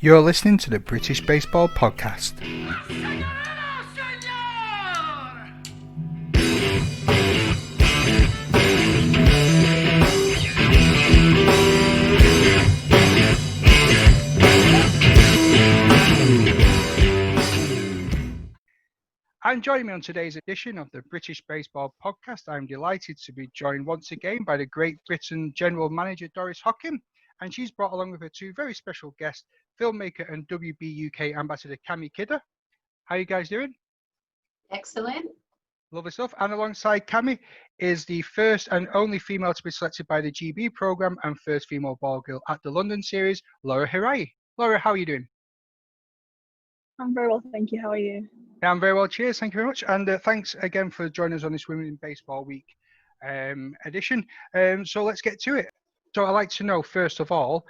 You're listening to the British Baseball Podcast. And joining me on today's edition of the British Baseball Podcast, I'm delighted to be joined once again by the Great Britain General Manager Doris Hocking, and she's brought along with her two very special guests, filmmaker and WB UK Ambassador Cami Kidder. How are you guys doing? Excellent. Lovely stuff. And alongside Cami is the first and only female to be selected by the GB programme and first female ball girl at the London series, Laura Hirai. Laura, how are you doing? I'm very well, thank you. How are you? Yeah, I'm very well, cheers. Thank you very much. And thanks again for joining us on this Women in Baseball Week edition. So let's get to it. So I'd like to know, first of all,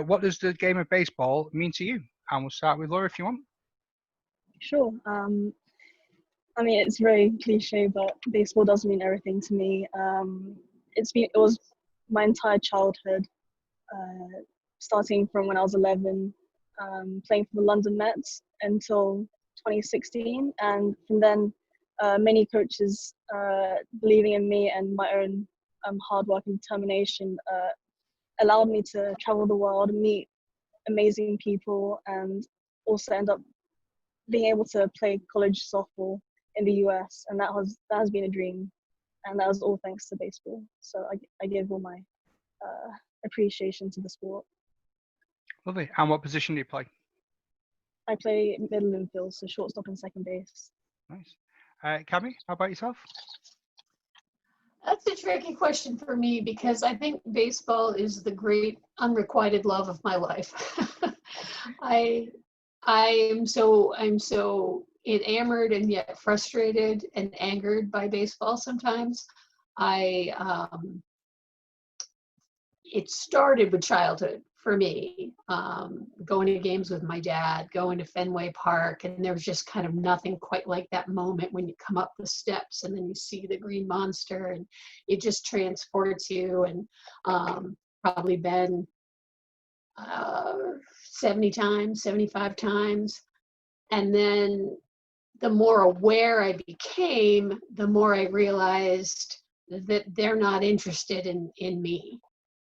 what does the game of baseball mean to you? And we'll start with Laura if you want. Sure. I mean, it's very cliche, but baseball does mean everything to me. It was my entire childhood, starting from when I was 11, playing for the London Mets until 2016, and from then many coaches believing in me and my own hard work and determination allowed me to travel the world, meet amazing people, and also end up being able to play college softball in the US, and that has been a dream, and that was all thanks to baseball. So I give all my appreciation to the sport. Lovely. And what position do you play? I play middle infield, so shortstop and second base. Nice. Cami, how about yourself? That's a tricky question for me because I think baseball is the great unrequited love of my life. I'm so enamored and yet frustrated and angered by baseball sometimes. It started with childhood for me, going to games with my dad, going to Fenway Park, and there was just kind of nothing quite like that moment when you come up the steps and then you see the green monster and it just transports you. And probably been 70 times, 75 times. And then the more aware I became, the more I realized that they're not interested in me.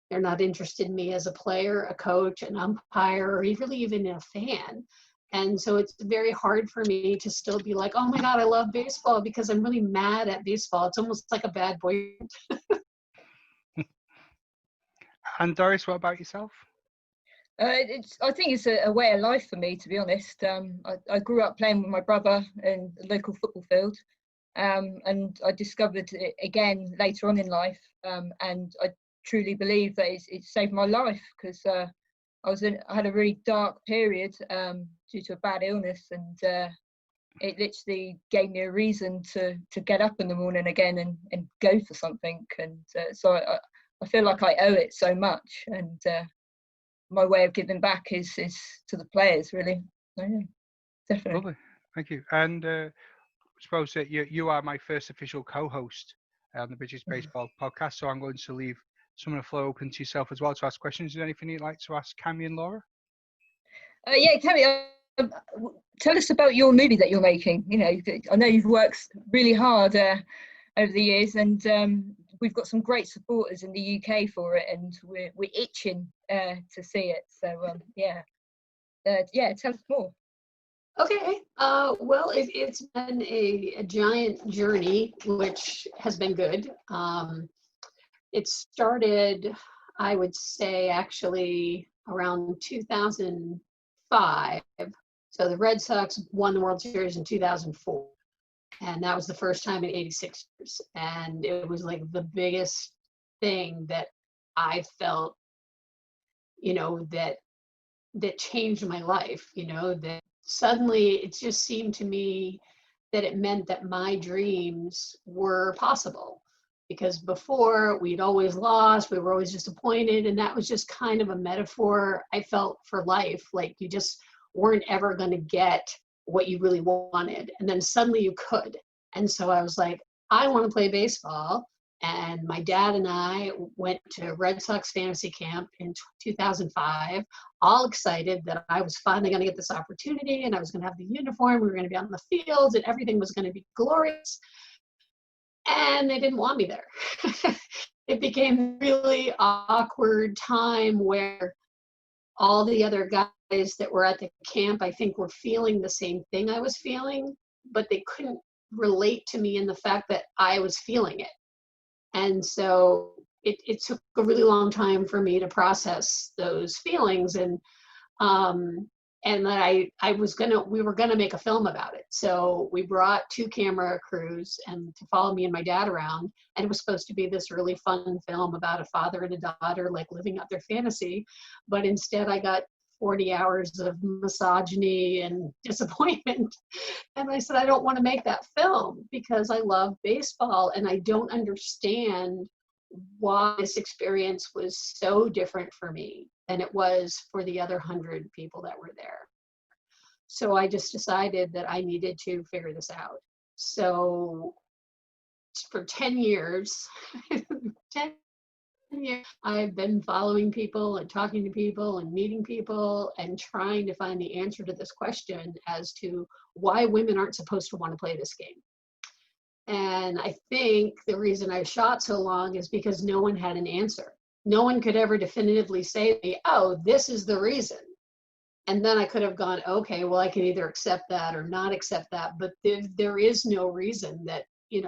They're not interested in me as a player, a coach, an umpire, or really even a fan. And so it's very hard for me to still be like, oh my God, I love baseball, because I'm really mad at baseball. It's almost like a bad boyfriend. And Doris, what about yourself? I think it's a way of life for me, to be honest. I grew up playing with my brother in the local football field, and I discovered it again later on in life, and I truly believe that it saved my life, because I had a really dark period due to a bad illness, and it literally gave me a reason to get up in the morning again and go for something. And so I feel like I owe it so much, and my way of giving back is to the players, really. So, yeah, definitely. Lovely, thank you. And I suppose that you are my first official co-host on the British Baseball Podcast, so I'm going to leave some of the floor open to yourself as well to ask questions. Is there anything you'd like to ask Cami and Laura? Yeah, Cami, tell us about your movie that you're making. You know, I know you've worked really hard over the years, and we've got some great supporters in the UK for it, and we're itching to see it. So yeah, tell us more. Okay. Well, it's been a giant journey, which has been good. It started, I would say, actually around 2005. So the Red Sox won the World Series in 2004. And that was the first time in 86 years. And it was like the biggest thing that I felt, that changed my life, that suddenly it just seemed to me that it meant that my dreams were possible. Because before, we'd always lost, we were always disappointed, and that was just kind of a metaphor, I felt, for life. Like you just weren't ever going to get what you really wanted, and then suddenly you could. And so I was like, I want to play baseball, And my dad and I went to Red Sox fantasy camp in 2005, all excited that I was finally going to get this opportunity and I was going to have the uniform. We were going to be on the field and everything was going to be glorious. And they didn't want me there. It became a really awkward time where all the other guys that were at the camp, I think, were feeling the same thing I was feeling, but they couldn't relate to me in the fact that I was feeling it. And so it took a really long time for me to process those feelings. And that we were gonna make a film about it. So we brought 2 camera crews and to follow me and my dad around. And it was supposed to be this really fun film about a father and a daughter like living out their fantasy. But instead I got 40 hours of misogyny and disappointment. And I said, I don't want to make that film because I love baseball and I don't understand why this experience was so different for me than it was for the other 100 people that were there. So I just decided that I needed to figure this out. So for 10 years, 10 years, I've been following people and talking to people and meeting people and trying to find the answer to this question as to why women aren't supposed to want to play this game. And I think the reason I shot so long is because no one had an answer. No one could ever definitively say to me, oh, this is the reason. And then I could have gone, okay, well, I can either accept that or not accept that. But there is no reason that,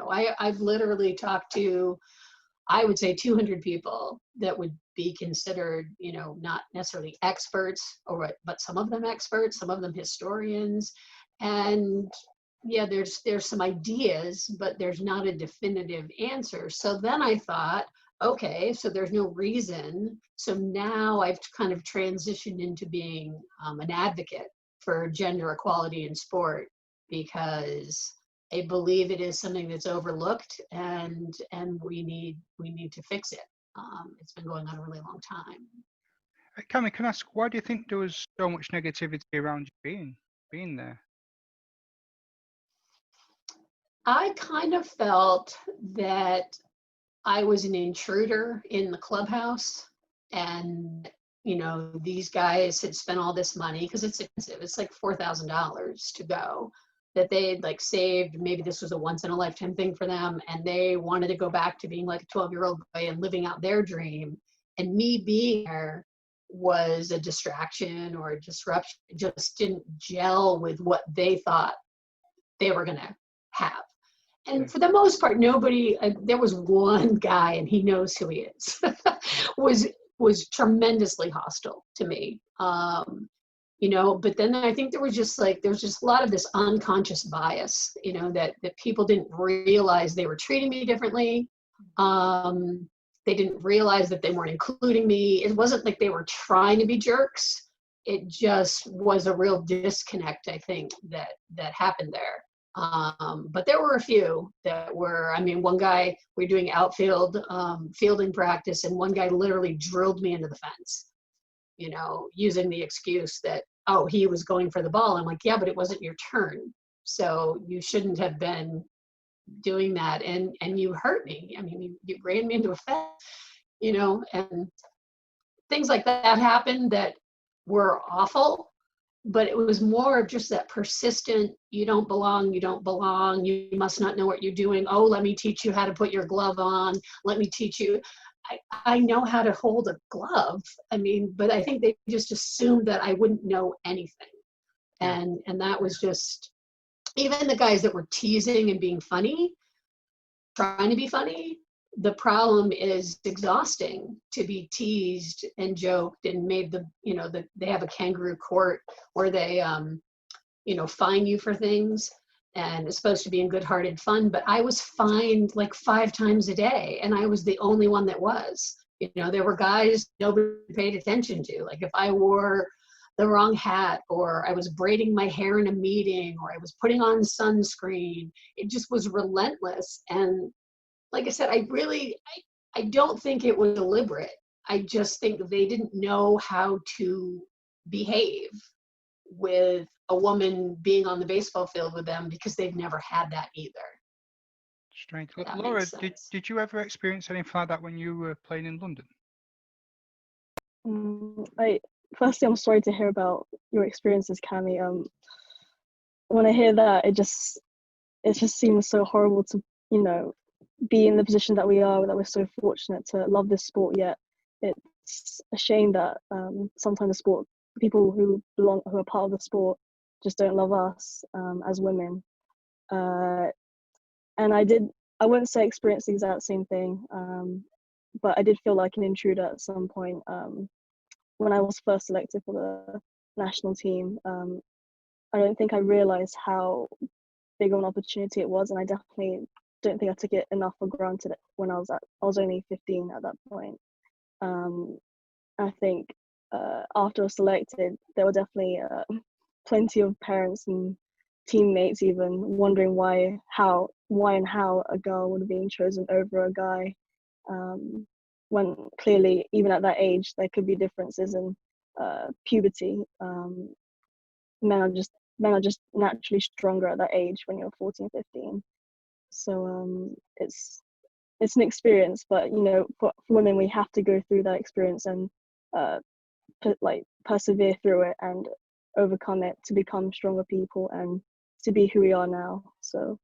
I've literally talked to, I would say 200 people that would be considered, not necessarily experts, but some of them experts, some of them historians. And yeah, there's some ideas, but there's not a definitive answer. So then I thought, okay, so there's no reason. So now I've kind of transitioned into being an advocate for gender equality in sport because I believe it is something that's overlooked and we need to fix it. It's been going on a really long time. Cami, can I ask, why do you think there was so much negativity around you being there? I kind of felt that I was an intruder in the clubhouse and, these guys had spent all this money because it's expensive. It's like $4,000 to go that they had like saved. Maybe this was a once in a lifetime thing for them. And they wanted to go back to being like a 12-year-old boy and living out their dream. And me being there was a distraction or a disruption. It just didn't gel with what they thought they were going to have. And for the most part, nobody, there was one guy, and he knows who he is, was tremendously hostile to me. But then I think there was just a lot of this unconscious bias, that people didn't realize they were treating me differently. They didn't realize that they weren't including me. It wasn't like they were trying to be jerks. It just was a real disconnect, I think, that happened there. But there were a few that were, one guy, we were doing outfield fielding practice, and one guy literally drilled me into the fence, using the excuse that, oh, he was going for the ball. I'm like, yeah, but it wasn't your turn. So you shouldn't have been doing that. And you hurt me. You ran me into a fence, and things like that happened that were awful. But it was more of just that persistent, you don't belong, you must not know what you're doing. Oh, let me teach you how to put your glove on. Let me teach you. I know how to hold a glove. But I think they just assumed that I wouldn't know anything. And that was just, even the guys that were teasing and being funny, trying to be funny, the problem is exhausting to be teased and joked and made they have a kangaroo court where they, fine you for things, and it's supposed to be in good-hearted fun, but I was fined like 5 times a day, and I was the only one that was. There were guys nobody paid attention to. Like if I wore the wrong hat, or I was braiding my hair in a meeting, or I was putting on sunscreen, it just was relentless. And like I said, I don't think it was deliberate. I just think they didn't know how to behave with a woman being on the baseball field with them because they've never had that either. Strange. If that Laura, makes sense. did you ever experience anything like that when you were playing in London? Firstly, I'm sorry to hear about your experiences, Cami. When I hear that, it just seems so horrible to, be in the position that we are, that we're so fortunate to love this sport. Yet it's a shame that sometimes the sport, people who are part of the sport, just don't love us as women. And I wouldn't say experience the exact same thing, but I did feel like an intruder at some point when I was first selected for the national team. I don't think I realized how big of an opportunity it was, and I definitely don't think I took it enough for granted when I was only 15 at that point. I think after I was selected, there were definitely plenty of parents and teammates even wondering why and how a girl would have been chosen over a guy, when clearly even at that age there could be differences in puberty. Men are just naturally stronger at that age when you're 14, 15. So it's an experience, but for women we have to go through that experience and persevere through it and overcome it to become stronger people and to be who we are now. So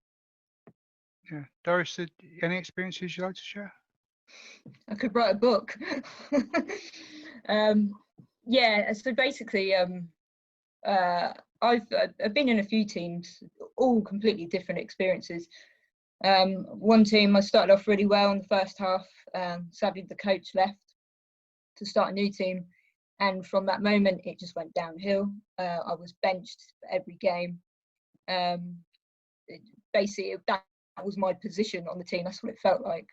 yeah, Doris, any experiences you'd like to share? I could write a book. Yeah, so basically I've been in a few teams, all completely different experiences. One team I started off really well in the first half. Sadly the coach left to start a new team, and from that moment it just went downhill. I was benched for every game. Basically that was my position on the team. That's what it felt like.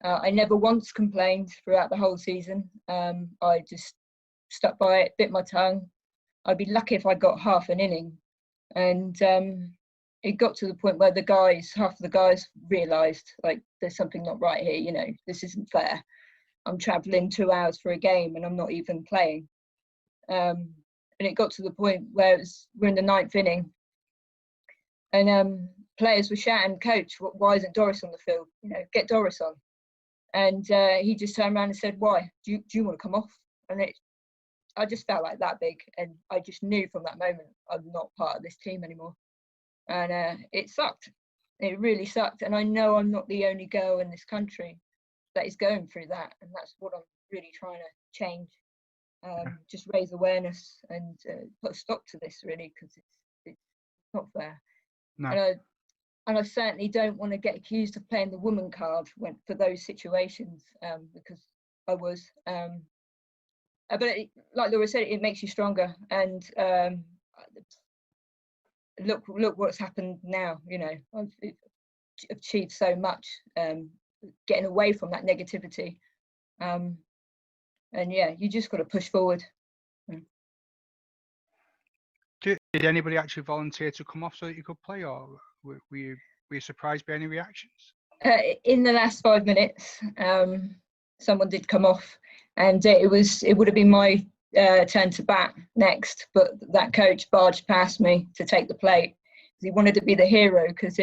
I never once complained throughout the whole season. I just stuck by it, bit my tongue. I'd be lucky if I got half an inning. And it got to the point where half of the guys realised, like, there's something not right here, this isn't fair. I'm travelling 2 hours for a game and I'm not even playing. And it got to the point where we're in the 9th inning and players were shouting, "Coach, why isn't Doris on the field? Get Doris on." And he just turned around and said, "Why? Do you want to come off?" And I just felt like that big, and I just knew from that moment I'm not part of this team anymore. And it sucked. It really sucked. And I know I'm not the only girl in this country that is going through that, and that's what I'm really trying to change. Just raise awareness and put a stop to this, really, because it's not fair. No. And I certainly don't want to get accused of playing the woman card for those situations, because I was. But like Laura said, it makes you stronger. And look what's happened now. I've achieved so much, getting away from that negativity. And yeah, you just got to push forward. Did anybody actually volunteer to come off so that you could play, or were you surprised by any reactions? In the last 5 minutes, someone did come off, and it would have been my turn to bat next, but that coach barged past me to take the plate. He wanted to be the hero, because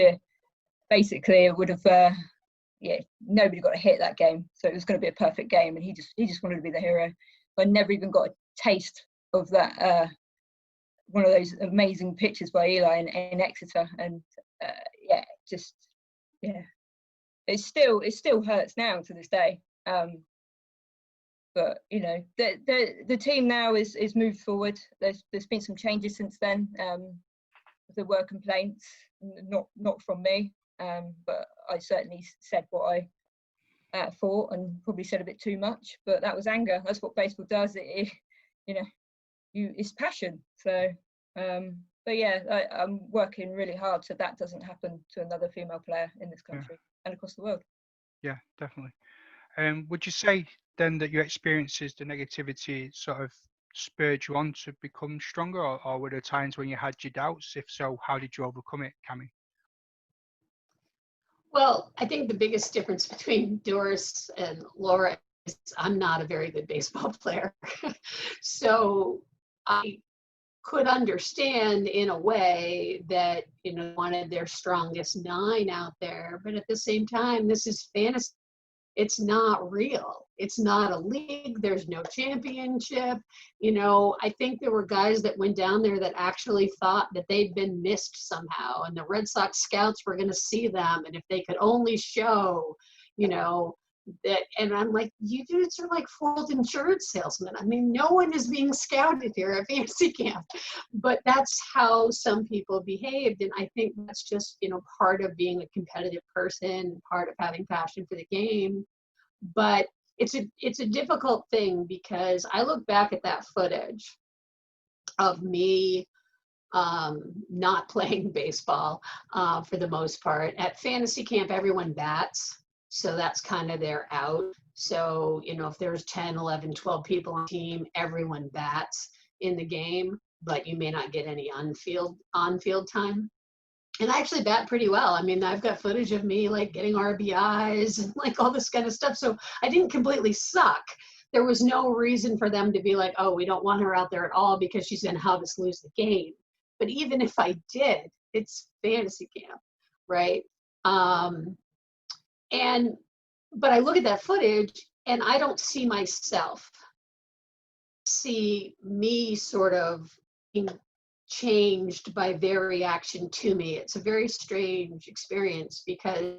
basically it would have nobody got a hit that game, so it was going to be a perfect game, and he just wanted to be the hero. But I never even got a taste of that one of those amazing pitches by Eli in Exeter, and it still hurts now to this day. But the team now is moved forward. There's been some changes since then. There were complaints, not from me, but I certainly said what I thought, and probably said a bit too much. But that was anger. That's what baseball does. It's passion. So, but yeah, I'm working really hard so that doesn't happen to another female player in this country and across the world. Yeah, definitely. Would you say then that your experiences, the negativity, sort of spurred you on to become stronger, or were there times when you had your doubts? If so, how did you overcome it, Cami? Well, I think the biggest difference between Doris and Laura is I'm not a very good baseball player. So I could understand in a way that, you know, wanted their strongest 9 out there. But at the same time, this is fantasy. It's not real. It's not a league. There's no championship. You know, I think there were guys that went down there that actually thought that they'd been missed somehow, and the Red Sox scouts were going to see them. And if they could only show, you know, that, and I'm like, you dudes are like foiled insurance salesmen. I mean, no one is being scouted here at fantasy camp, but that's how some people behaved. And I think that's just, you know, part of being a competitive person, part of having passion for the game. But it's a difficult thing, because I look back at that footage of me not playing baseball for the most part. At fantasy camp, everyone bats. So that's kind of their out. So, you know, if there's 10, 11, 12 people on the team, everyone bats in the game, but you may not get any on-field time. And I actually bat pretty well. I mean, I've got footage of me like getting RBIs and like all this kind of stuff. So I didn't completely suck. There was no reason for them to be like, oh, we don't want her out there at all because she's going to help us lose the game. But even if I did, it's fantasy camp, right? But I look at that footage and I don't see myself, see me sort of being changed by their reaction to me. It's a very strange experience, because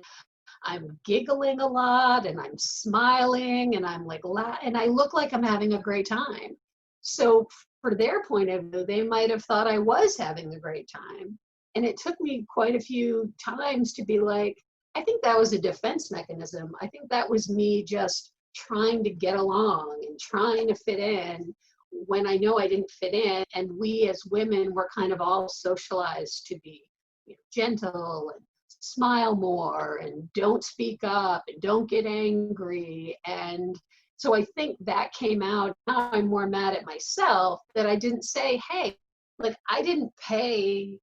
I'm giggling a lot and I'm smiling and I'm like, and I look like I'm having a great time. So for their point of view, they might have thought I was having a great time. And it took me quite a few times to be like, I think that was a defense mechanism. I think that was me just trying to get along and trying to fit in when I know I didn't fit in. And we as women were kind of all socialized to be, you know, gentle and smile more and don't speak up and don't get angry. And so I think that came out. Now I'm more mad at myself that I didn't say, hey, like, I didn't pay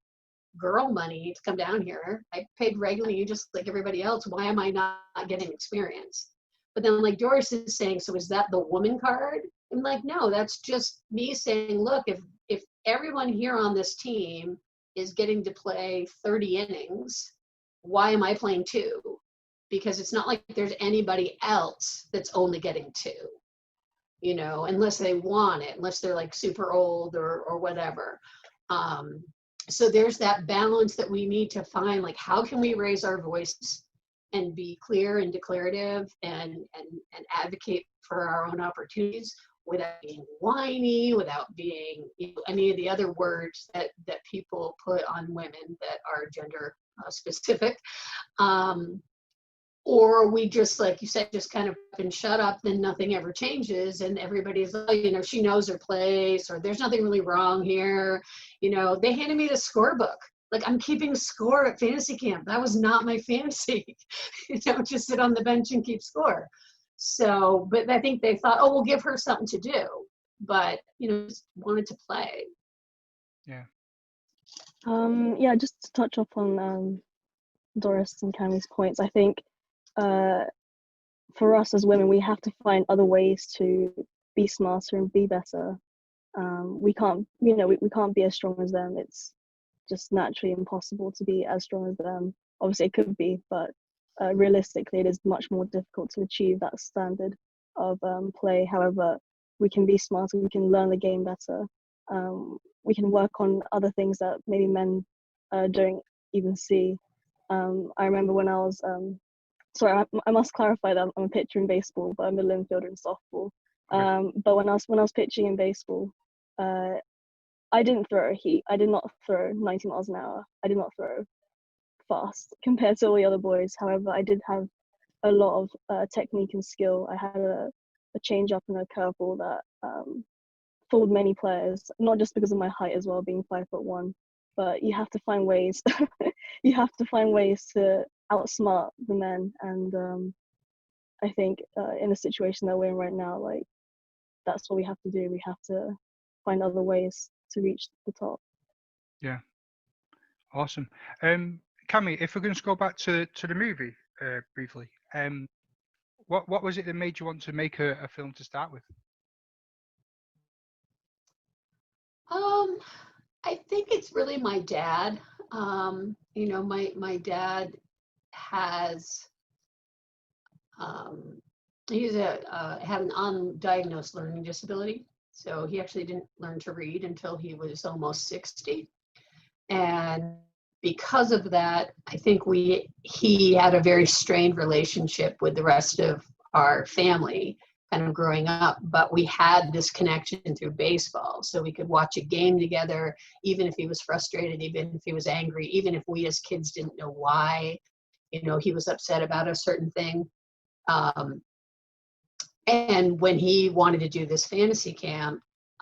girl money to come down here. I paid regularly just like everybody else. Why am I not getting experience? But then, like Doris is saying, so is that the woman card? I'm like, no, that's just me saying, look, if everyone here on this team is getting to play 30 innings, why am I playing 2? Because it's not like there's anybody else that's only getting 2, you know, unless they want it, unless they're like super old or whatever. So there's that balance that we need to find, like, how can we raise our voice and be clear and declarative and advocate for our own opportunities without being whiny, without being, you know, any of the other words that people put on women that are gender specific. Or we just, like you said, just kind of and shut up, then nothing ever changes, and everybody's like, oh, you know, she knows her place, or there's nothing really wrong here. You know, they handed me the scorebook. Like, I'm keeping score at fantasy camp. That was not my fantasy. You know, just sit on the bench and keep score. So, but I think they thought, oh, we'll give her something to do. But, you know, just wanted to play. Yeah. Yeah, just to touch up on Doris and Cami's points, I think for us as women, we have to find other ways to be smarter and be better. We can't, you know, we can't be as strong as them. It's just naturally impossible to be as strong as them. Obviously, it could be, but realistically, it is much more difficult to achieve that standard of play. However, we can be smarter, we can learn the game better. We can work on other things that maybe men don't even see. I remember when I was, sorry, I must clarify that I'm a pitcher in baseball, but I'm a middle infielder in softball. But when I was pitching in baseball, I didn't throw a heat. I did not throw 90 miles an hour. I did not throw fast compared to all the other boys. However, I did have a lot of technique and skill. I had a change up and a curveball that fooled many players, not just because of my height as well, being 5'1", but you have to find ways. You have to find ways to outsmart the men, and I think in the situation that we're in right now, like, that's what we have to do. We have to find other ways to reach the top. Yeah, awesome. Cami, if we're going to go back to the movie briefly, what was it that made you want to make a film to start with? I think it's really my dad. You know, my dad has, he's had an undiagnosed learning disability. So he actually didn't learn to read until he was almost 60. And because of that, I think he had a very strained relationship with the rest of our family kind of growing up, but we had this connection through baseball. So we could watch a game together, even if he was frustrated, even if he was angry, even if we as kids didn't know why, you know, he was upset about a certain thing. And when he wanted to do this fantasy camp,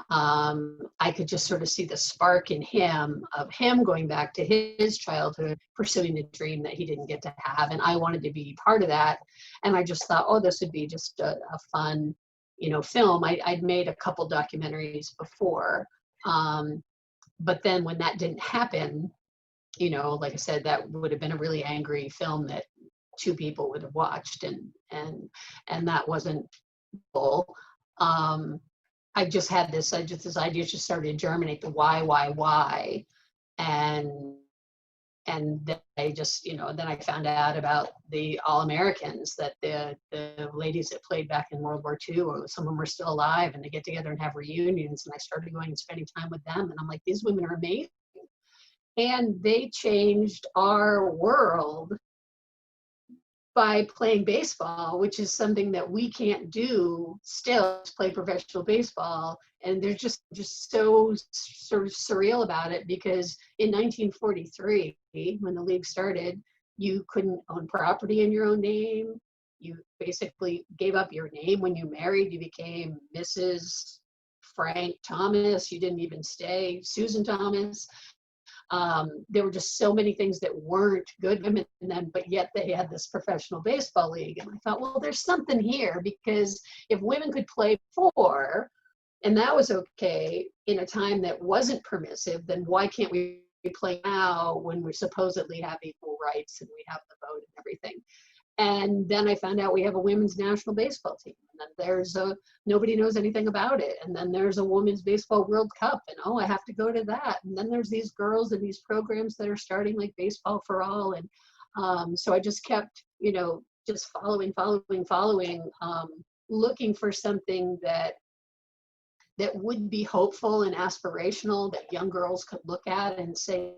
I could just sort of see the spark in him of him going back to his childhood, pursuing the dream that he didn't get to have. And I wanted to be part of that. And I just thought, oh, this would be just a fun, you know, film. I'd made a couple documentaries before. But then when that didn't happen, you know, like I said, that would have been a really angry film that two people would have watched, and that wasn't cool. I just had this idea just started to germinate, the why, and then I just, you know, then I found out about the All-Americans, that the ladies that played back in World War II, or some of them are still alive, and they get together and have reunions, and I started going and spending time with them, and I'm like, these women are amazing, and they changed our world by playing baseball, which is something that we can't do still, play professional baseball. And they're just so sort of surreal about it, because in 1943, when the league started, you couldn't own property in your own name. You basically gave up your name when you married. You became Mrs. Frank Thomas. You didn't even stay Susan Thomas. There were just so many things that weren't good women then, but yet they had this professional baseball league. And I thought, well, there's something here, because if women could play before, and that was okay in a time that wasn't permissive, then why can't we play now when we supposedly have equal rights and we have the vote and everything? And then I found out we have a women's national baseball team, and then there's nobody knows anything about it. And then there's a women's baseball World Cup, and oh, I have to go to that. And then there's these girls and these programs that are starting, like Baseball for All. And so I just kept, you know, just following, looking for something that would be hopeful and aspirational, that young girls could look at and say,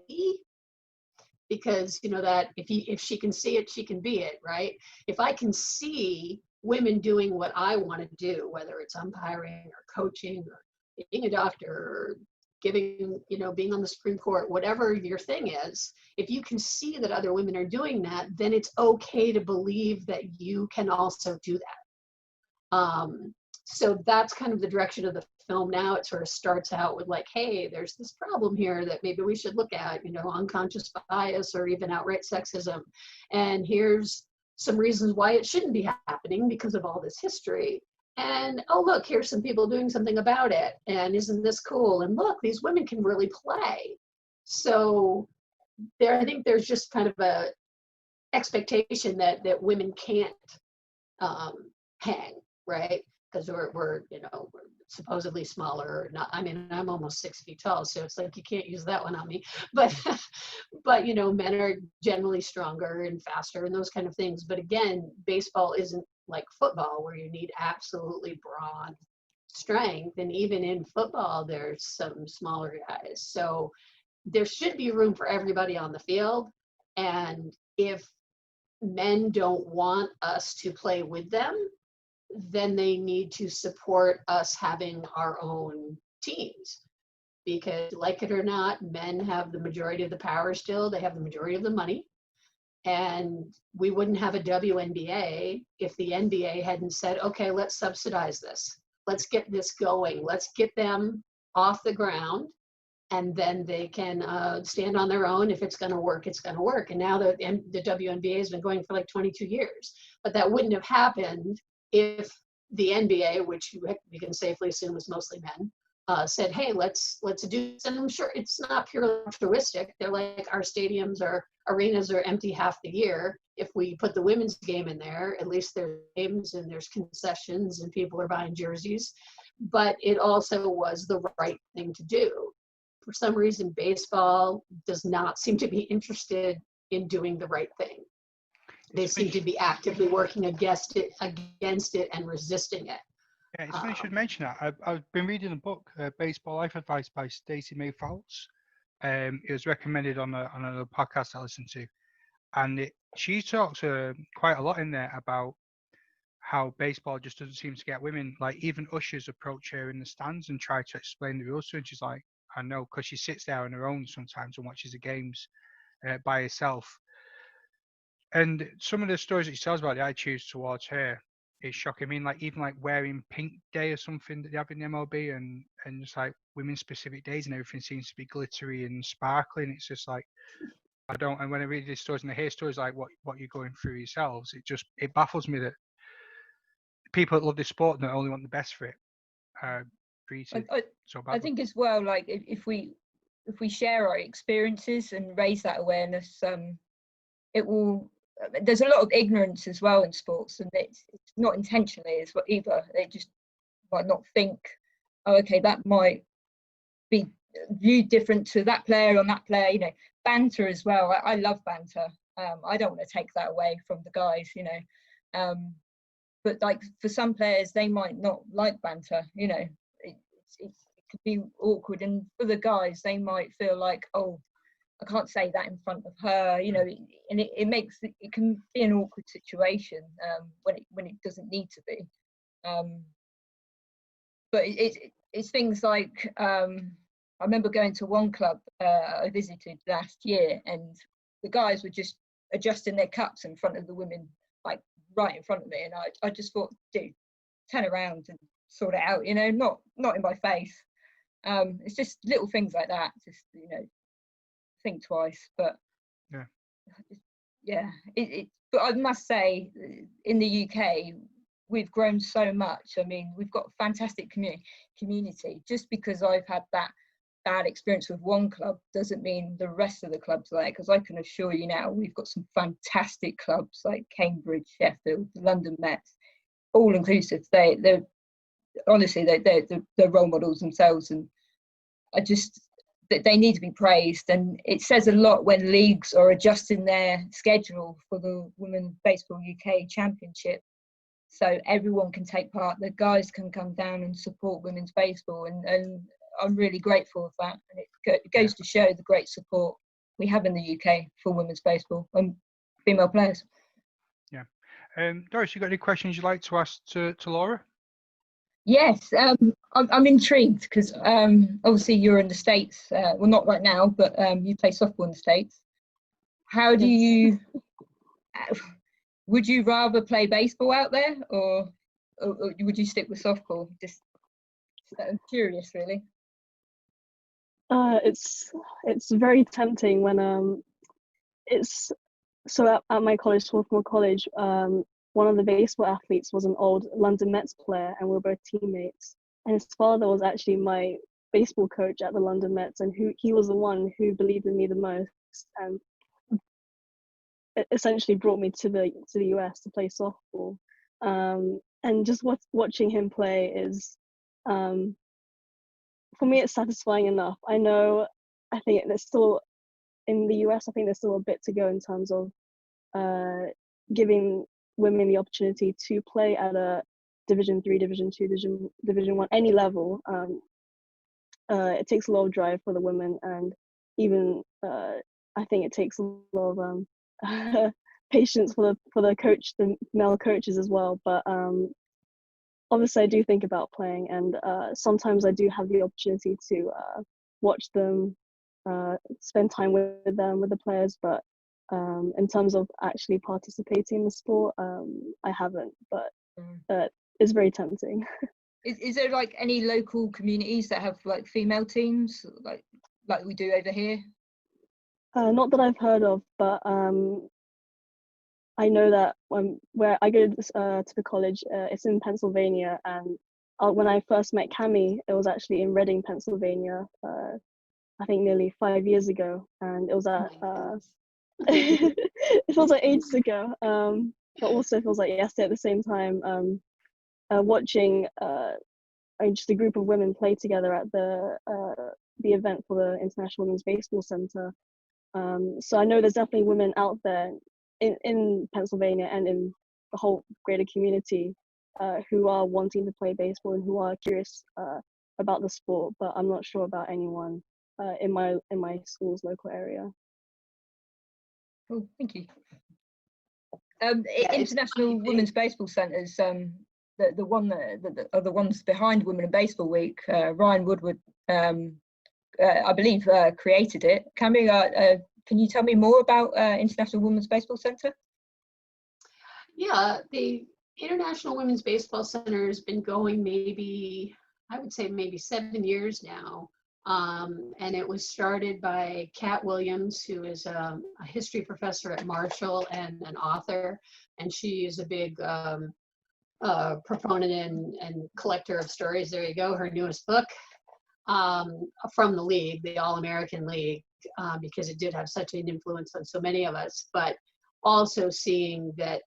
because, you know, that if she can see it, she can be it, right? If I can see women doing what I want to do, whether it's umpiring or coaching or being a doctor or giving, you know, being on the Supreme Court, whatever your thing is, if you can see that other women are doing that, then it's okay to believe that you can also do that. So that's kind of the direction of the film now. It sort of starts out with like, hey, there's this problem here that maybe we should look at, you know, unconscious bias or even outright sexism. And here's some reasons why it shouldn't be happening because of all this history. And oh, look, here's some people doing something about it. And isn't this cool? And look, these women can really play. So I think there's just kind of a expectation that women can't hang, right? Because we're you know, we're supposedly smaller. Not, I mean, I'm almost 6 feet tall, so it's like you can't use that one on me. But but you know, men are generally stronger and faster and those kind of things. But again, baseball isn't like football where you need absolutely broad strength. And even in football, there's some smaller guys. So there should be room for everybody on the field. And if men don't want us to play with them, then they need to support us having our own teams, because like it or not, men have the majority of the power still. They have the majority of the money, and we wouldn't have a WNBA if the NBA hadn't said, okay, let's subsidize this. Let's get this going. Let's get them off the ground, and then they can stand on their own. If it's going to work, it's going to work. And now the WNBA has been going for like 22 years, but that wouldn't have happened if the NBA, which you can safely assume is mostly men, said, hey, let's do this. And I'm sure it's not purely altruistic. They're like, our stadiums or arenas are empty half the year. If we put the women's game in there, at least there's games and there's concessions and people are buying jerseys. But it also was the right thing to do. for some reason, baseball does not seem to be interested in doing the right thing. They seem to be actively working against it and resisting it. Yeah, it's funny you should mention that. I've been reading a book, Baseball Life Advice by Stacey May Fouts. It was recommended on a podcast I listened to, and she talks quite a lot in there about how baseball just doesn't seem to get women. Like even ushers approach her in the stands and try to explain the rules to her, and she's like, I know, because she sits there on her own sometimes and watches the games by herself. And some of the stories that she tells about the attitudes towards her is shocking. I mean, like even like wearing pink day or something that they have in the MLB, and just like women specific days, and everything seems to be glittery and sparkling. It's just like I don't. And when I read these stories and I hear stories like what you're going through yourselves, it baffles me that people that love this sport and that only want the best for it treated so badly. I think as well, like if we share our experiences and raise that awareness, it will. There's a lot of ignorance as well in sports, and it's not intentionally as well either. They just might not think, oh, okay, that might be viewed different to that player on that player. You know, banter as well. I love banter. I don't want to take that away from the guys. You know, but like for some players, they might not like banter. You know, it could be awkward, and for the guys, they might feel like, oh, I can't say that in front of her, you know, and it can be an awkward situation when it doesn't need to be. But it's things like I remember going to one club I visited last year, and the guys were just adjusting their cups in front of the women, like right in front of me, and I just thought, dude, turn around and sort it out, you know, not in my face. It's just little things like that, just, you know, think twice. But but I must say, in the UK we've grown so much. I mean, we've got a fantastic community. Just because I've had that bad experience with one club doesn't mean the rest of the clubs are there, because I can assure you now we've got some fantastic clubs like Cambridge, Sheffield, the London Mets, all inclusive. They're honestly they're role models themselves, and that they need to be praised. And it says a lot when leagues are adjusting their schedule for the Women's Baseball UK Championship, so everyone can take part, the guys can come down and support women's baseball, and I'm really grateful for that. And it goes to show the great support we have in the UK for women's baseball and female players. Yeah. Doris, you got any questions you'd like to ask to Laura? Yes, I'm intrigued because obviously you're in the States. Well, not right now, but you play softball in the States. How do you? Would you rather play baseball out there, or would you stick with softball? Just I'm curious, really. It's very tempting when it's so at my college, Swarthmore College. One of the baseball athletes was an old London Mets player, and we were both teammates. And his father was actually my baseball coach at the London Mets, and he was the one who believed in me the most, and it essentially brought me to the US to play softball. And just watching him play is, for me, it's satisfying enough. I think there's still, in the US, I think there's still a bit to go in terms of giving women the opportunity to play at a Division 3, Division 2, Division 1, any level. It takes a lot of drive for the women, and even I think it takes a lot of patience for the male coaches as well. But obviously I do think about playing, and sometimes I do have the opportunity to watch them, spend time with them, with the players, but in terms of actually participating in the sport, I haven't, but it's very tempting. Is there like any local communities that have like female teams like we do over here? Not that I've heard of, but I know that where I go to the college, it's in Pennsylvania, and when I first met Cami, it was actually in Reading, Pennsylvania, I think nearly 5 years ago, and it was at it feels like ages ago, but also feels like yesterday at the same time. Watching just a group of women play together at the the event for the International Women's Baseball Center. So I know there's definitely women out there in Pennsylvania and in the whole greater community who are wanting to play baseball and who are curious about the sport, but I'm not sure about anyone in my school's local area. Oh, thank you. Yeah, International Women's Baseball Centres, the one that are the ones behind Women in Baseball Week. Ryan Woodward, I believe, created it. Cami, can you tell me more about International Women's Baseball Centre? Yeah, the International Women's Baseball Center has been going I would say maybe 7 years now. And it was started by Kat Williams, who is a history professor at Marshall and an author. And she is a big proponent and collector of stories. There you go, her newest book from the league, the All-American League, because it did have such an influence on so many of us. But also seeing that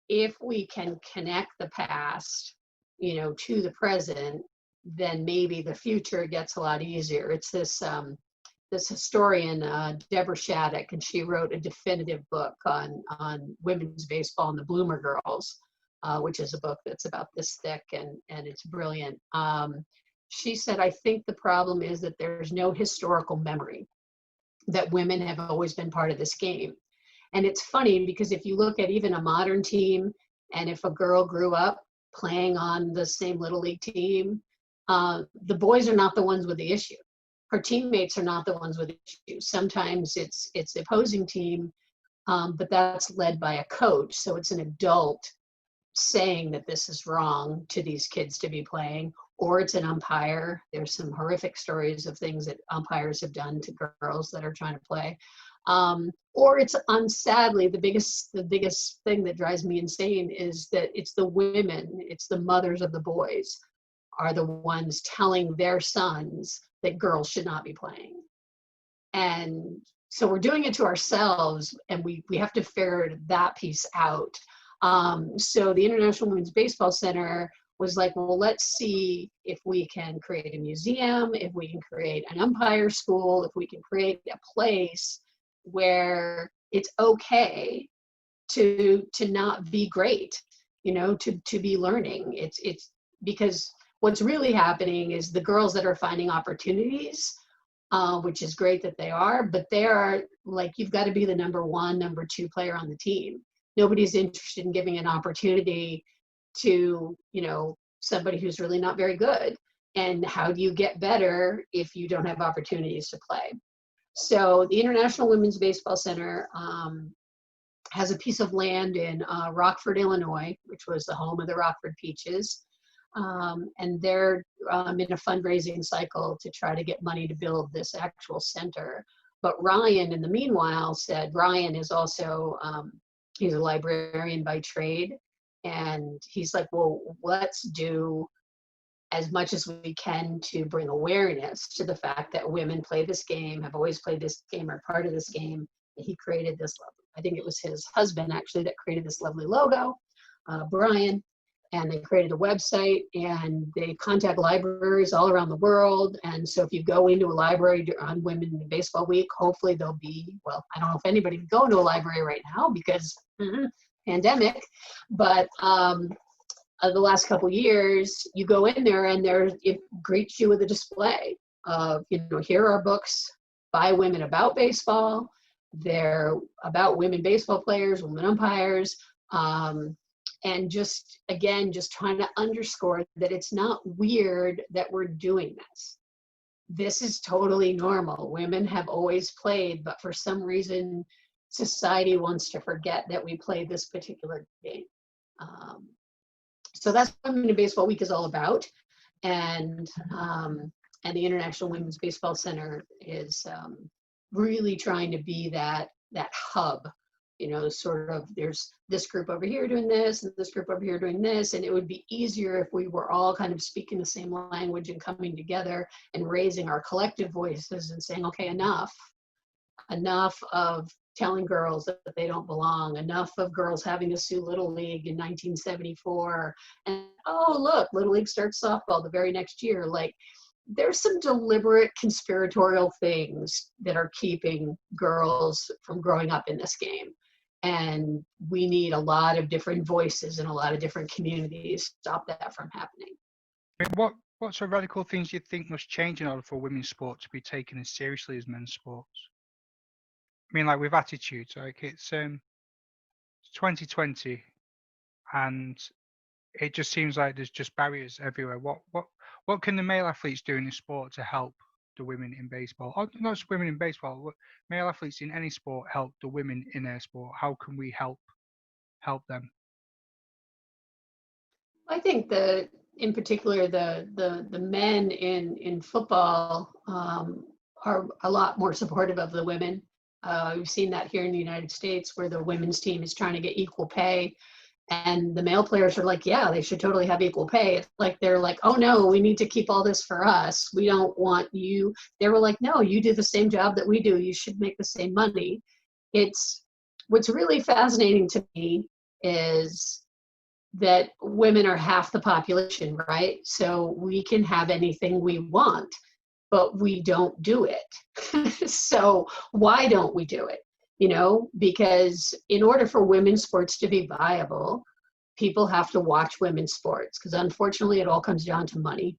if we can connect the past, to the present, then maybe the future gets a lot easier. It's this historian, Deborah Shattuck, and she wrote a definitive book on women's baseball and the Bloomer Girls, which is a book that's about this thick, and it's brilliant. She said, I think the problem is that there's no historical memory that women have always been part of this game. And it's funny because if you look at even a modern team, and if a girl grew up playing on the same Little League team, the boys are not the ones with the issue. Her teammates are not the ones with the issue. Sometimes it's the opposing team, but that's led by a coach. So it's an adult saying that this is wrong to these kids to be playing, or it's an umpire. There's some horrific stories of things that umpires have done to girls that are trying to play. Or it's sadly, the biggest thing that drives me insane is that it's the women, it's the mothers of the boys are the ones telling their sons that girls should not be playing. And so we're doing it to ourselves, and we have to figure that piece out. So the International Women's Baseball Center was like, well, let's see if we can create a museum, if we can create an umpire school, if we can create a place where it's okay to not be great, to be learning. It's because what's really happening is the girls that are finding opportunities, which is great that they are, but they are like, you've got to be the number 1, number 2 player on the team. Nobody's interested in giving an opportunity to, somebody who's really not very good. And how do you get better if you don't have opportunities to play? So the International Women's Baseball Center has a piece of land in Rockford, Illinois, which was the home of the Rockford Peaches. And they're in a fundraising cycle to try to get money to build this actual center. But Ryan, in the meanwhile, said, Ryan is also, he's a librarian by trade. And he's like, well, let's do as much as we can to bring awareness to the fact that women play this game, have always played this game, are part of this game. He created this, I think it was his husband actually that created this lovely logo, Brian, and they created a website, and they contact libraries all around the world. And so if you go into a library on Women in Baseball Week, hopefully there'll be, well, I don't know if anybody can go into a library right now because pandemic, but the last couple years, you go in there and it greets you with a display of, here are books by women about baseball. They're about women baseball players, women umpires, and just trying to underscore that it's not weird that we're doing this. This is totally normal. Women have always played, but for some reason, society wants to forget that we play this particular game. So that's what Women in Baseball Week is all about. And the International Women's Baseball Center is really trying to be that hub, sort of, there's this group over here doing this and this group over here doing this. And it would be easier if we were all kind of speaking the same language and coming together and raising our collective voices and saying, okay, enough of telling girls that they don't belong, enough of girls having to sue Little League in 1974. And, oh, look, Little League starts softball the very next year. Like, there's some deliberate conspiratorial things that are keeping girls from growing up in this game. And we need a lot of different voices in a lot of different communities to stop that from happening. I mean, what sort of radical things do you think must change in order for women's sport to be taken as seriously as men's sports? I mean, like with attitudes, like it's 2020, and it just seems like there's just barriers everywhere. What can the male athletes do in the sport to help the women in baseball? Or not just women in baseball, male athletes in any sport help the women in their sport. How can we help them? I think in particular, the men in football are a lot more supportive of the women. We've seen that here in the United States, where the women's team is trying to get equal pay, and the male players are like, yeah, they should totally have equal pay. It's like they're like, oh no, we need to keep all this for us. We don't want you. They were like, no, you do the same job that we do. You should make the same money. It's what's really fascinating to me is that women are half the population, right? So we can have anything we want, but we don't do it. So why don't we do it? You know, because in order for women's sports to be viable, people have to watch women's sports, because unfortunately it all comes down to money.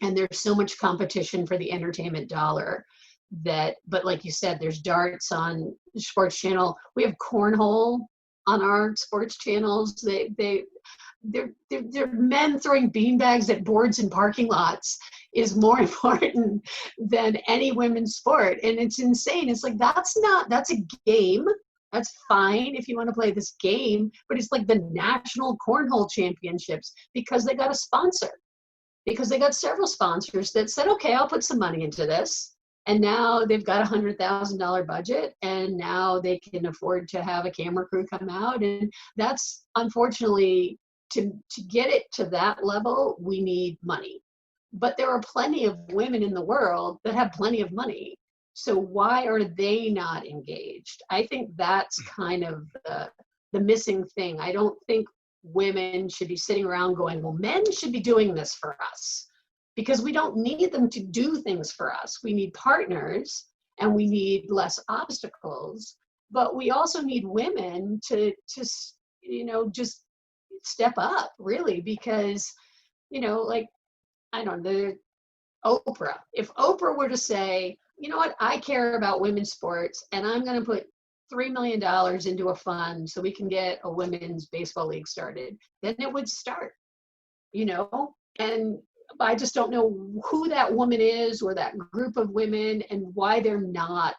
And there's so much competition for the entertainment dollar that, but like you said, there's darts on the sports channel. We have cornhole on our sports channels. They're men throwing beanbags at boards in parking lots is more important than any women's sport. And it's insane. It's like, that's a game. That's fine if you want to play this game, but it's like the national cornhole championships because they got a sponsor, because they got several sponsors that said, okay, I'll put some money into this. And now they've got $100,000 budget, and now they can afford to have a camera crew come out. And that's, unfortunately, to get it to that level, we need money. But there are plenty of women in the world that have plenty of money. So why are they not engaged? I think that's kind of the missing thing. I don't think women should be sitting around going, well, men should be doing this for us. Because we don't need them to do things for us. We need partners, and we need less obstacles, but we also need women to you know, just step up, really, because, you know, like, I don't know, Oprah. If Oprah were to say, you know what, I care about women's sports, and I'm going to put $3 million into a fund so we can get a women's baseball league started, then it would start, you know, and I just don't know who that woman is or that group of women and why they're not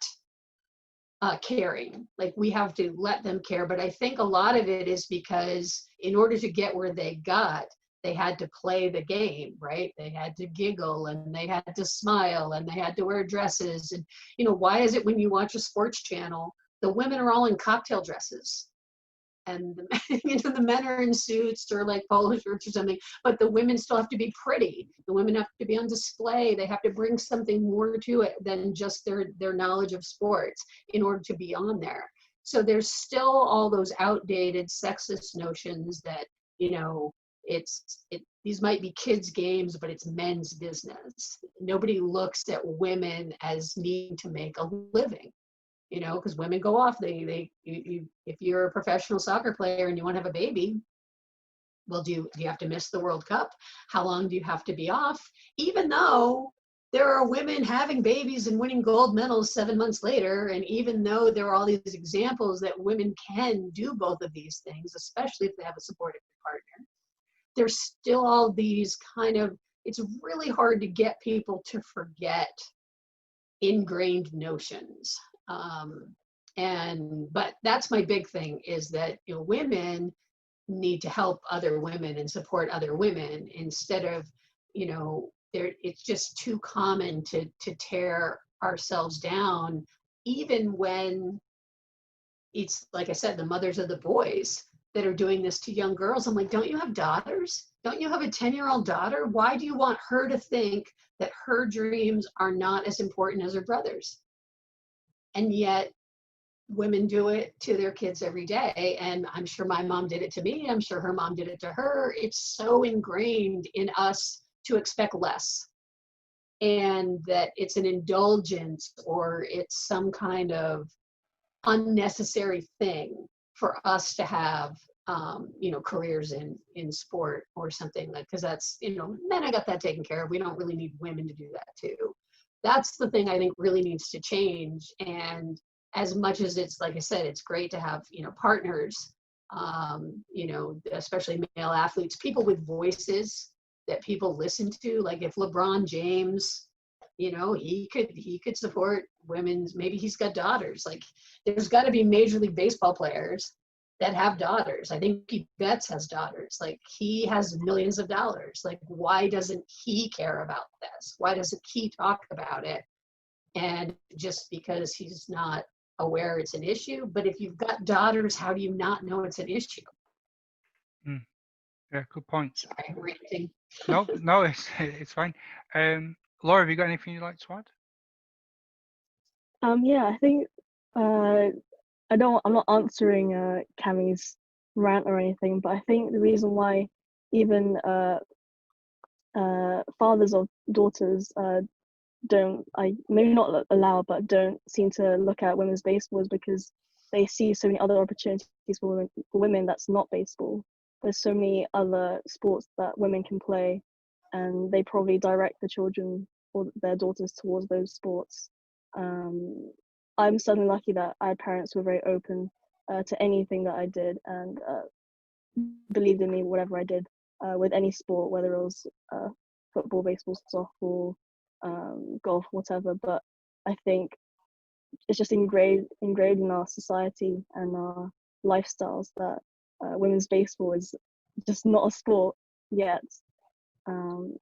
caring. Like, we have to let them care. But I think a lot of it is because in order to get where they got, they had to play the game, right? They had to giggle, and they had to smile, and they had to wear dresses. And, you know, why is it when you watch a sports channel, the women are all in cocktail dresses? And you know, the men are in suits or like polo shirts or something, but the women still have to be pretty. The women have to be on display. They have to bring something more to it than just their knowledge of sports in order to be on there. So there's still all those outdated sexist notions that, you know, these might be kids' games, but it's men's business. Nobody looks at women as needing to make a living. You know, because women go off. If you're a professional soccer player and you want to have a baby, well, do you have to miss the World Cup? How long do you have to be off? Even though there are women having babies and winning gold medals 7 months later, and even though there are all these examples that women can do both of these things, especially if they have a supportive partner, there's still all these kind of, it's really hard to get people to forget ingrained notions. But that's my big thing, is that, you know, women need to help other women and support other women instead of, you know, it's just too common to tear ourselves down, even when it's, like I said, the mothers of the boys that are doing this to young girls. I'm like, don't you have daughters? Don't you have a 10-year-old daughter? Why do you want her to think that her dreams are not as important as her brother's? And yet women do it to their kids every day. And I'm sure my mom did it to me. I'm sure her mom did it to her. It's so ingrained in us to expect less. and that it's an indulgence or it's some kind of unnecessary thing for us to have careers in sport or something, like, because that's, men, I got that taken care of. We don't really need women to do that too. That's the thing I think really needs to change. And as much as it's, like I said, it's great to have, partners, especially male athletes, people with voices that people listen to. Like if LeBron James, he could support women's, maybe he's got daughters. Like there's got to be Major League Baseball players that have daughters. I think Pete Betts has daughters. Like he has millions of dollars. Like why doesn't he care about this? Why doesn't he talk about it? And just because he's not aware it's an issue, but if you've got daughters, how do you not know it's an issue? Yeah, good point. Sorry, I'm ranting. No, it's fine. Laura, have you got anything you'd like to add? Yeah, I think I'm not answering Cami's rant or anything, but I think the reason why even fathers of daughters maybe not allow, but don't seem to look at women's baseball is because they see so many other opportunities for women that's not baseball. There's so many other sports that women can play, and they probably direct the children or their daughters towards those sports. I'm certainly lucky that I had parents who were very open to anything that I did and believed in me, whatever I did with any sport, whether it was football, baseball, softball, golf, whatever. But I think it's just engraved in our society and our lifestyles that women's baseball is just not a sport yet, and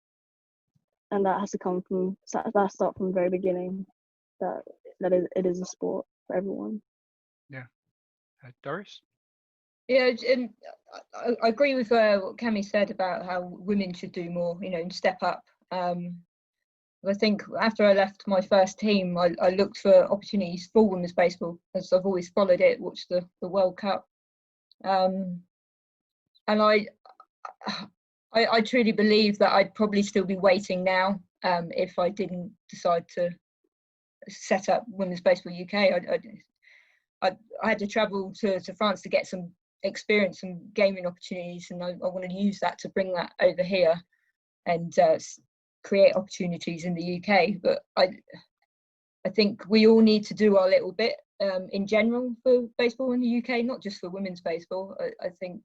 that has to come from that start from the very beginning that it is a sport for everyone. Yeah, Doris. Yeah, and I agree with what Cami said about how women should do more, and step up. I think after I left my first team, I looked for opportunities for women's baseball, as I've always followed it, watched the World Cup. And I truly believe that I'd probably still be waiting now if I didn't decide to set up Women's Baseball UK. I had to travel to France to get some experience and gaming opportunities, and I want to use that to bring that over here and create opportunities in the UK. But I think we all need to do our little bit in general for baseball in the UK, not just for women's baseball. I think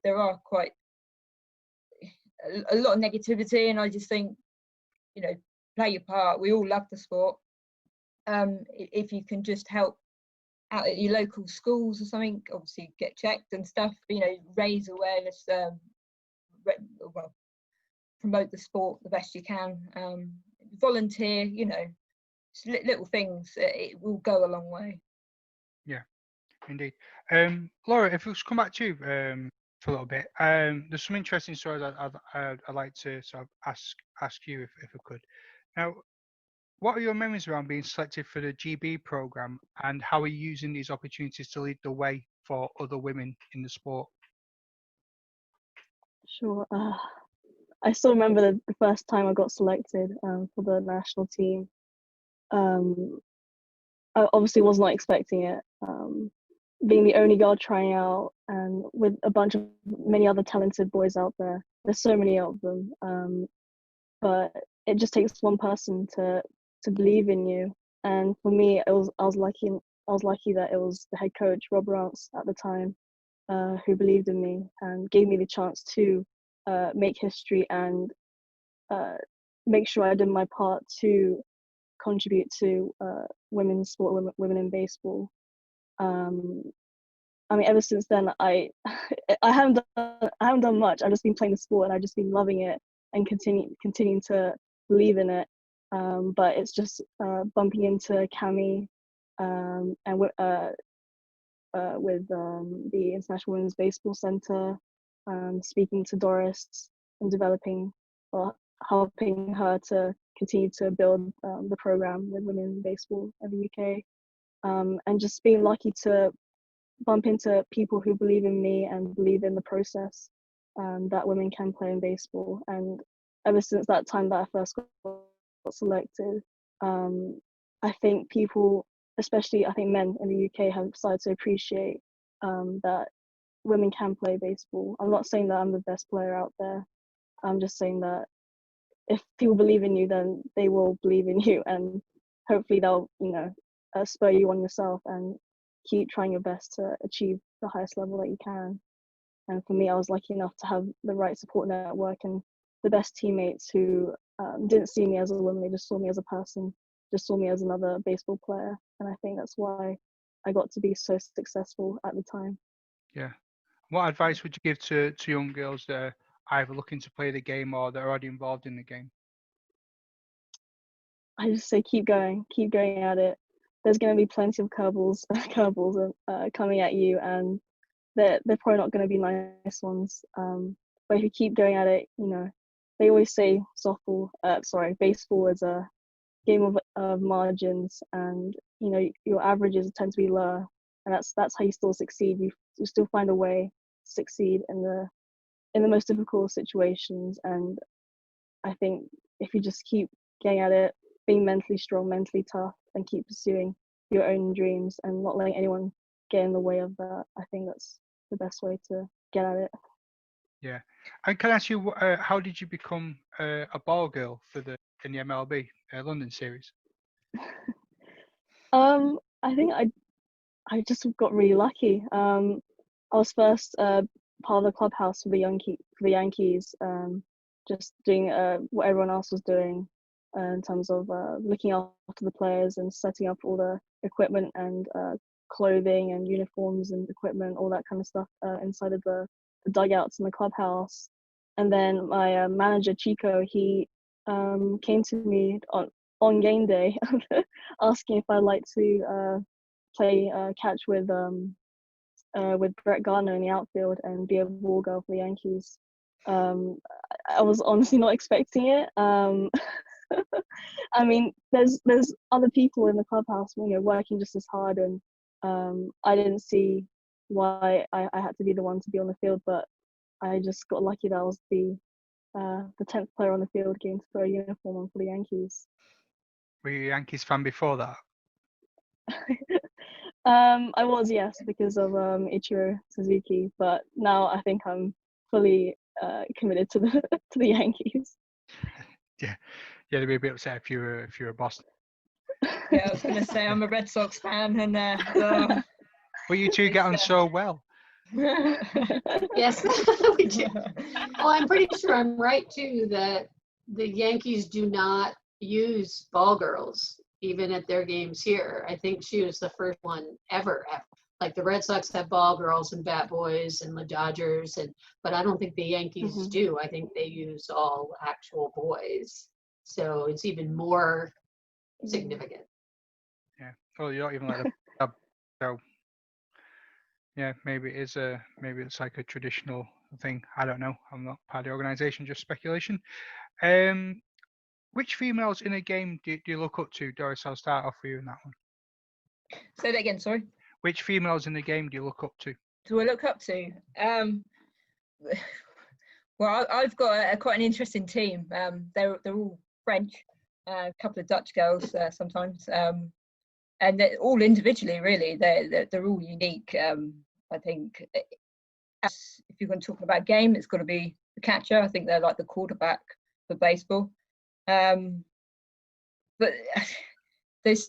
there are quite a lot of negativity, and I just think, play your part. We all love the sport. If you can just help out at your local schools or something, obviously get checked and stuff, raise awareness, promote the sport the best you can, volunteer, little things, it will go a long way. Yeah, indeed. Laura, if we come back to you for a little bit, there's some interesting stories I'd like to sort of ask you if I could. Now, what are your memories around being selected for the GB program, and how are you using these opportunities to lead the way for other women in the sport? Sure. I still remember the first time I got selected for the national team. I obviously was not expecting it. Being the only girl trying out, and with a bunch of many other talented boys out there. There's so many of them, but it just takes one person to believe in you. And for me, I was lucky that it was the head coach, Rob Rance, at the time, who believed in me and gave me the chance to make history and make sure I did my part to contribute to women's sport, women in baseball. Ever since then, I haven't done much. I've just been playing the sport, and I've just been loving it and continuing to believe in it. But it's just bumping into Cami and with the International Women's Baseball Centre, speaking to Doris and developing or helping her to continue to build the program with women in baseball in the UK, and just being lucky to bump into people who believe in me and believe in the process that women can play in baseball. And ever since that time that I first got selected, I think people, especially I think men in the UK, have started to appreciate that women can play baseball. I'm not saying that I'm the best player out there. I'm just saying that if people believe in you, then they will believe in you, and hopefully they'll, spur you on yourself and keep trying your best to achieve the highest level that you can. And for me, I was lucky enough to have the right support network and the best teammates who didn't see me as a woman, they just saw me as a person, just saw me as another baseball player. And I think that's why I got to be so successful at the time. Yeah. What advice would you give to young girls that are either looking to play the game or that are already involved in the game? I just say keep going at it. There's going to be plenty of curveballs coming at you, and they're probably not going to be nice ones. But if you keep going at it, they always say baseball is a game of margins, and your averages tend to be lower, and that's how you still succeed. You still find a way to succeed in the most difficult situations. And I think if you just keep getting at it, being mentally strong, mentally tough, and keep pursuing your own dreams and not letting anyone get in the way of that, I think that's the best way to get at it. Yeah. And can I ask you, how did you become a ball girl in the MLB London series? I think I just got really lucky. I was first part of the clubhouse for the Yankees, just doing what everyone else was doing in terms of looking after the players and setting up all the equipment and clothing and uniforms and equipment, all that kind of stuff inside of the dugouts in the clubhouse. And then my manager Chico, he came to me on game day asking if I'd like to play catch with Brett Gardner in the outfield and be a ball girl for the Yankees. I was honestly not expecting it. I mean, there's other people in the clubhouse, working just as hard, and I didn't see why I had to be the one to be on the field, but I just got lucky that I was the 10th player on the field getting to throw a uniform on for the Yankees. Were you a Yankees fan before that? I was, yes, because of Ichiro Suzuki, but now I think I'm fully committed to the Yankees. Yeah, they'd be a bit upset if you were a Boston. Yeah, I was going to say I'm a Red Sox fan, and But you two get on so well. Yes, we do. Well, I'm pretty sure I'm right too that the Yankees do not use ball girls even at their games here. I think she was the first one ever. Like the Red Sox have ball girls and bat boys and the Dodgers, but I don't think the Yankees do. I think they use all actual boys. So it's even more significant. Yeah. Well, you're not even like a so. Yeah, maybe it's like a traditional thing. I don't know. I'm not part of the organization, just speculation. Which females in a game do you look up to, Doris? I'll start off with you in that one. Say that again, sorry. Which females in the game do you look up to? Do I look up to? Well, I've got quite an interesting team. They're all French, a couple of Dutch girls sometimes, and they're all individually, really. They're all unique. I think if you're going to talk about game, it's got to be the catcher. I think they're like the quarterback for baseball. But there's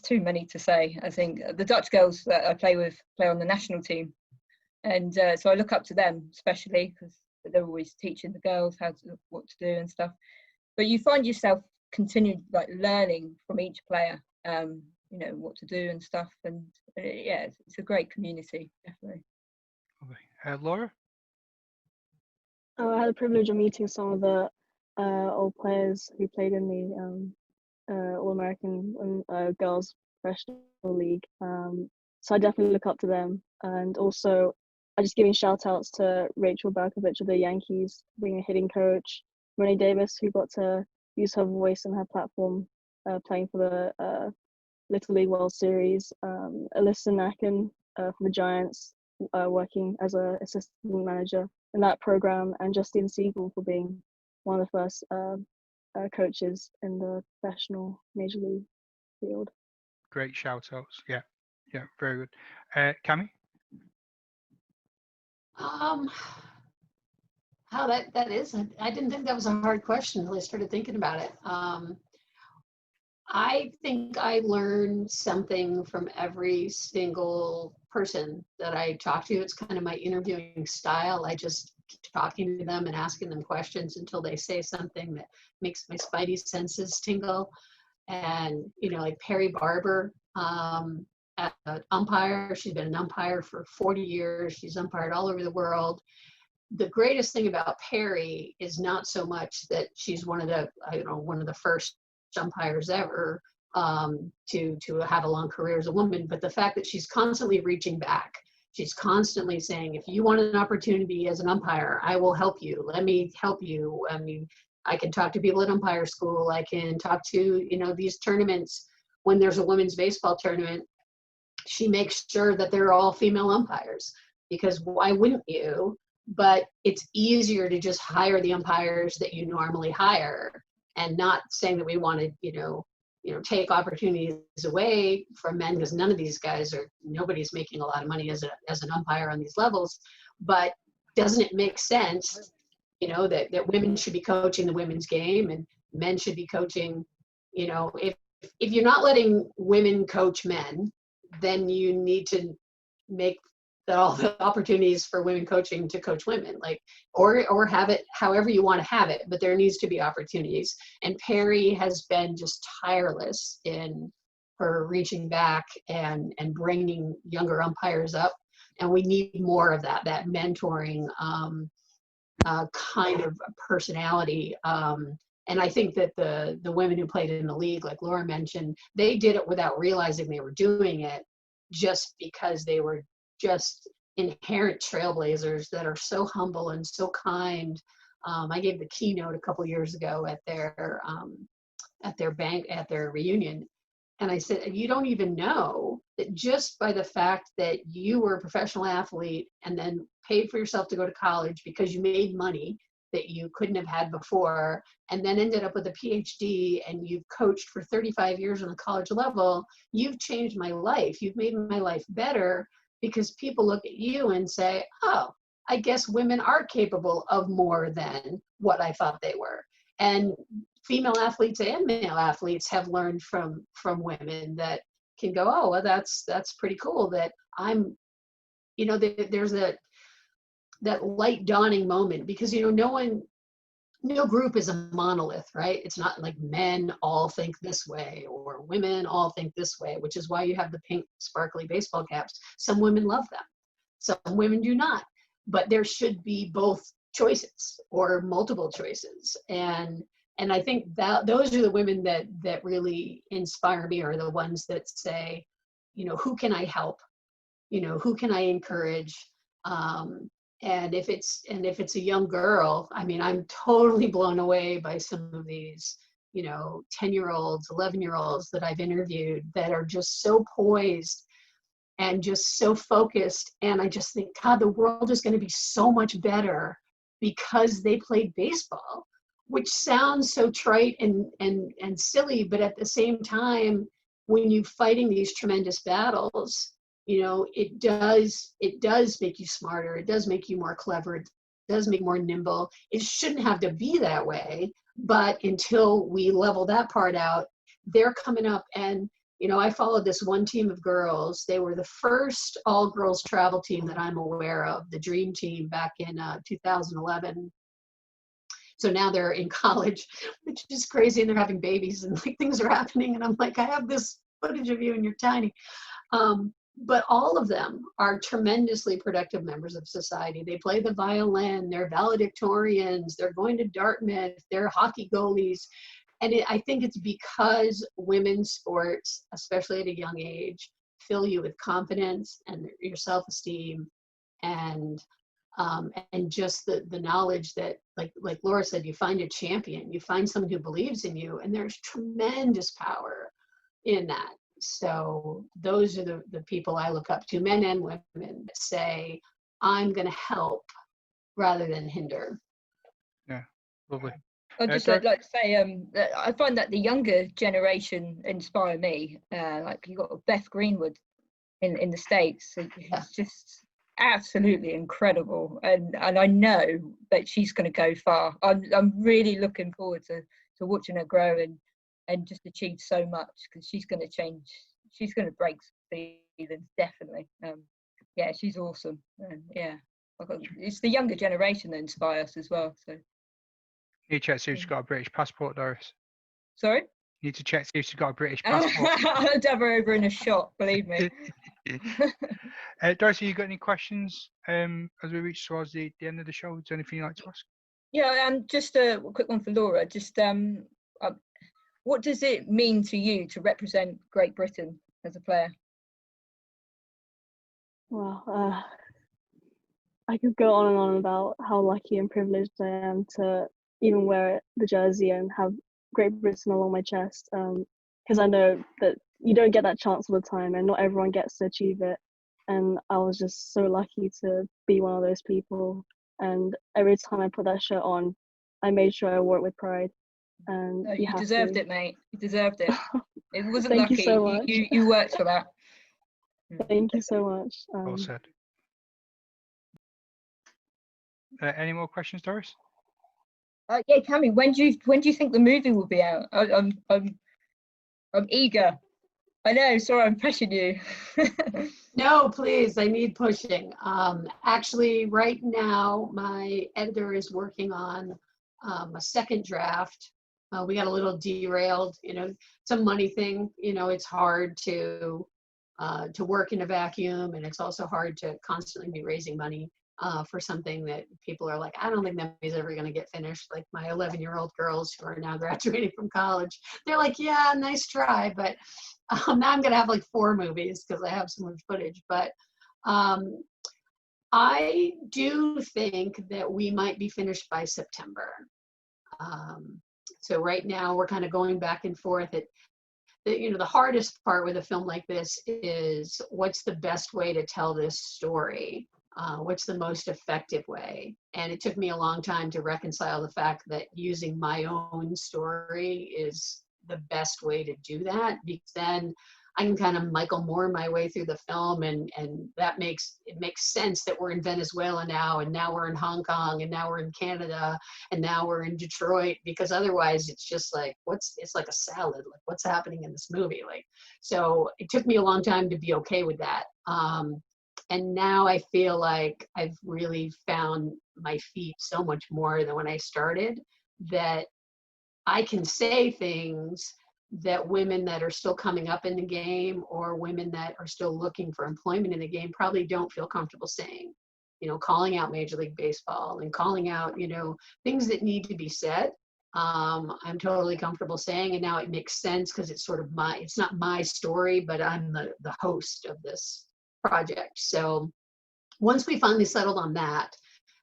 too many to say. I think the Dutch girls that I play on the national team, and so I look up to them, especially because they're always teaching the girls what to do and stuff. But you find yourself continuing like learning from each player, what to do and stuff, and it's a great community, definitely. Okay. Laura? I had the privilege of meeting some of the old players who played in the All-American Girls Professional League. So I definitely look up to them. And also, I'm just giving shout outs to Rachel Berkovich of the Yankees, being a hitting coach, Renee Davis, who got to use her voice and her platform playing for the Little League World Series, Alyssa Nacken for the Giants, working as an assistant manager in that program, and Justine Siegel for being one of the first coaches in the professional major league field. Great shout outs. Yeah, very good. Cami? How that is, I didn't think that was a hard question until I started thinking about it. I think I learned something from every single person that I talk to. It's kind of my interviewing style. I just keep talking to them and asking them questions until they say something that makes my spidey senses tingle. And, like Perry Barber, as an umpire, she's been an umpire for 40 years. She's umpired all over the world. The greatest thing about Perry is not so much that she's one of the first umpires ever to have a long career as a woman, but the fact that she's constantly reaching back. She's constantly saying, if you want an opportunity as an umpire, I will help you. Let me help you. I mean, I can talk to people at umpire school. I can talk to, these tournaments. When there's a women's baseball tournament, she makes sure that they're all female umpires, because why wouldn't you? But it's easier to just hire the umpires that you normally hire, and not saying that we want to, take opportunities away from men, because none of these guys nobody's making a lot of money as an umpire on these levels. But doesn't it make sense, that women should be coaching the women's game and men should be coaching, if you're not letting women coach men, then you need to make all the opportunities for women coaching to coach women, or have it however you want to have it, but there needs to be opportunities. And Perry has been just tireless in her reaching back and bringing younger umpires up, and we need more of that mentoring kind of personality. And I think that the women who played in the league, like Laura mentioned, they did it without realizing they were doing it, just because they were just inherent trailblazers that are so humble and so kind. I gave the keynote a couple years ago at their reunion, and I said, you don't even know that just by the fact that you were a professional athlete and then paid for yourself to go to college because you made money that you couldn't have had before, and then ended up with a PhD, and you've coached for 35 years on the college level, you've changed my life. You've made my life better, because people look at you and say, oh, I guess women are capable of more than what I thought they were. And female athletes and male athletes have learned from women that can go, oh, well, that's pretty cool that I'm, there's that light dawning moment, because, no group is a monolith, right? It's not like men all think this way or women all think this way, which is why you have the pink sparkly baseball caps. Some women love them, some women do not, but there should be both choices or multiple choices. And I think that those are the women that really inspire me, are the ones that say, who can I help? Who can I encourage? And if it's a young girl, I mean, I'm totally blown away by some of these, 10-year-olds, 11-year-olds that I've interviewed that are just so poised and just so focused. And I just think, God, the world is going to be so much better because they played baseball, which sounds so trite and silly, but at the same time, when you're fighting these tremendous battles, it does make you smarter. It does make you more clever. It does make you more nimble. It shouldn't have to be that way, but until we level that part out, they're coming up. And, I followed this one team of girls. They were the first all-girls travel team that I'm aware of, the Dream Team, back in 2011. So now they're in college, which is crazy, and they're having babies, and things are happening. And I'm like, I have this footage of you and you're tiny. But all of them are tremendously productive members of society. They play the violin, they're valedictorians, they're going to Dartmouth, they're hockey goalies. And I think it's because women's sports, especially at a young age, fill you with confidence and your self-esteem, and just the knowledge that, like Laura said, you find a champion, you find someone who believes in you, and there's tremendous power in that. So those are the people I look up to, men and women, that say, I'm going to help rather than hinder. Yeah, lovely. I'd just like to say, that I find that the younger generation inspire me. Like you got Beth Greenwood in the States, who's just absolutely incredible, and I know that she's going to go far. I'm really looking forward to watching her grow and just achieve so much, because she's going to change. She's going to break ceilings, definitely. Yeah, she's awesome, and yeah, it's the younger generation that inspire us as well. So. You need to check see if she's got a British passport, Doris. Sorry? You need to check see if she's got a British passport. I'll have her over in a shot, believe me. Doris, have you got any questions as we reach towards the end of the show? Is there anything you'd like to ask? Yeah, just a quick one for Laura. Just what does it mean to you to represent Great Britain as a player? Well, I could go on and on about how lucky and privileged I am to even wear the jersey and have Great Britain along my chest, because I know that you don't get that chance all the time, and not everyone gets to achieve it. And I was just so lucky to be one of those people. And every time I put that shirt on, I made sure I wore it with pride. And you deserved it, mate. You deserved it. It wasn't Thank lucky. you so much. You worked for that. Thank you so much. Well said. Any more questions, Doris? Yeah, Cami, when do you think the movie will be out? I'm eager. I know. Sorry, I'm pushing you. No, please, I need pushing. Actually, right now, my editor is working on a second draft. We got a little derailed, it's a money thing. It's hard to work in a vacuum, and it's also hard to constantly be raising money for something that people are like, I don't think that movie's ever going to get finished. Like my 11-year-old girls who are now graduating from college, they're like, yeah, nice try, but now I'm going to have like 4 movies because I have so much footage. But I do think that we might be finished by September. So right now we're kind of going back and forth. The hardest part with a film like this is what's the best way to tell this story? What's the most effective way? And it took me a long time to reconcile the fact that using my own story is the best way to do that, because then I can kind of Michael Moore my way through the film, and that makes sense that we're in Venezuela now, and now we're in Hong Kong, and now we're in Canada, and now we're in Detroit, because otherwise it's just like it's like a salad, like what's happening in this movie? Like, so it took me a long time to be okay with that. And now I feel like I've really found my feet so much more than when I started, that I can say things that women that are still coming up in the game, or women that are still looking for employment in the game, probably don't feel comfortable saying. Calling out Major League Baseball and calling out, things that need to be said. I'm totally comfortable saying, and now it makes sense because it's sort of it's not my story, but I'm the host of this project. So once we finally settled on that,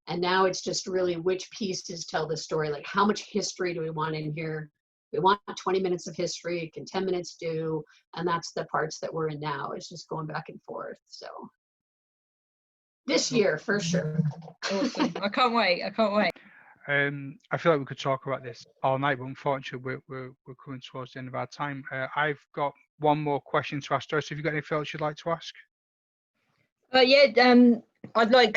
and now it's just really which pieces tell the story, like how much history do we want in here? We want 20 minutes of history, can 10 minutes do? And that's the parts that we're in now. It's just going back and forth. So this year, for sure. Awesome. I can't wait. I feel like we could talk about this all night, but unfortunately we're coming towards the end of our time. I've got one more question to ask Doris. Have you got anything else you'd like to ask? I'd like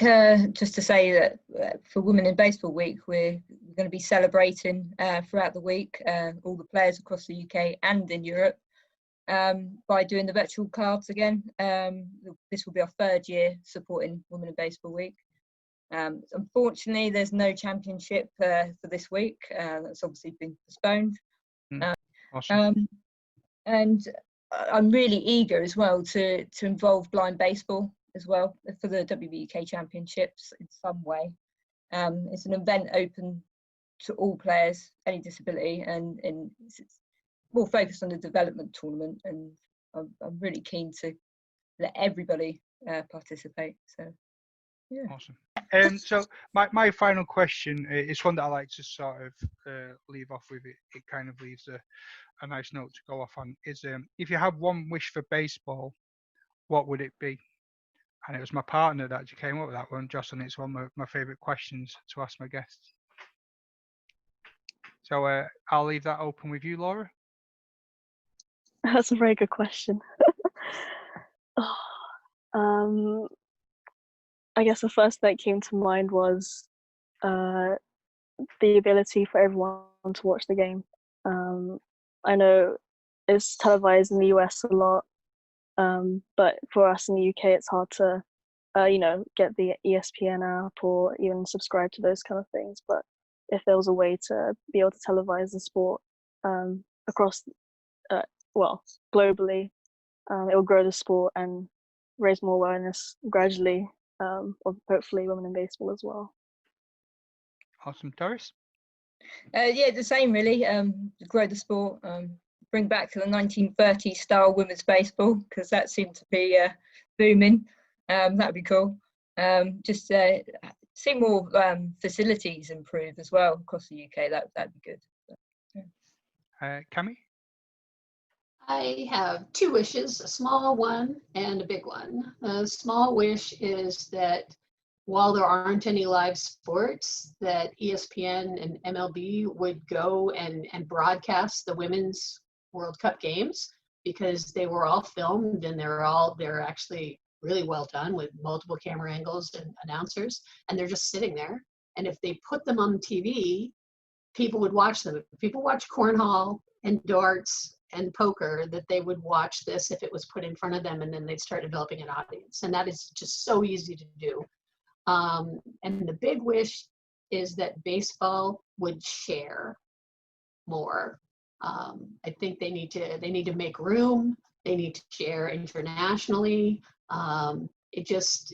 just to say that for Women in Baseball Week, we're going to be celebrating throughout the week, all the players across the UK and in Europe, by doing the virtual cards again. This will be our 3rd year supporting Women in Baseball Week. Unfortunately, there's no championship for this week. That's obviously been postponed. Awesome. And I'm really eager as well to involve blind baseball as well for the WBUK Championships in some way. It's an event open to all players, any disability, and it's more focused on the development tournament, and I'm really keen to let everybody participate. So yeah. Awesome. So my final question is one that I like to sort of leave off with. It kind of leaves a nice note to go off on. Is if you have one wish for baseball, what would it be? And it was my partner that actually came up with that one, Jocelyn. It's one of my favourite questions to ask my guests. So I'll leave that open with you, Laura. That's a very good question. um, I guess the first that came to mind was the ability for everyone to watch the game. I know it's televised in the US a lot, but for us in the UK, it's hard to, get the ESPN app or even subscribe to those kind of things. But if there was a way to be able to televise the sport across, globally, it will grow the sport and raise more awareness gradually of hopefully women in baseball as well. Awesome. Doris? Yeah, the same really. Grow the sport, bring back to the 1930s style women's baseball, because that seemed to be booming. That'd be cool. Just see more facilities improve as well across the UK. That'd be good. Cami? I have two wishes, a small one and a big one. The small wish is that while there aren't any live sports, that ESPN and MLB would go and broadcast the Women's World Cup games, because they were all filmed and they're actually really well done with multiple camera angles and announcers, and they're just sitting there. And if they put them on TV, people would watch them. If people watch cornhole and darts and poker, that they would watch this if it was put in front of them, and then they'd start developing an audience. And that is just so easy to do. And the big wish is that baseball would share more. I think they need to make room. They need to share internationally. It just,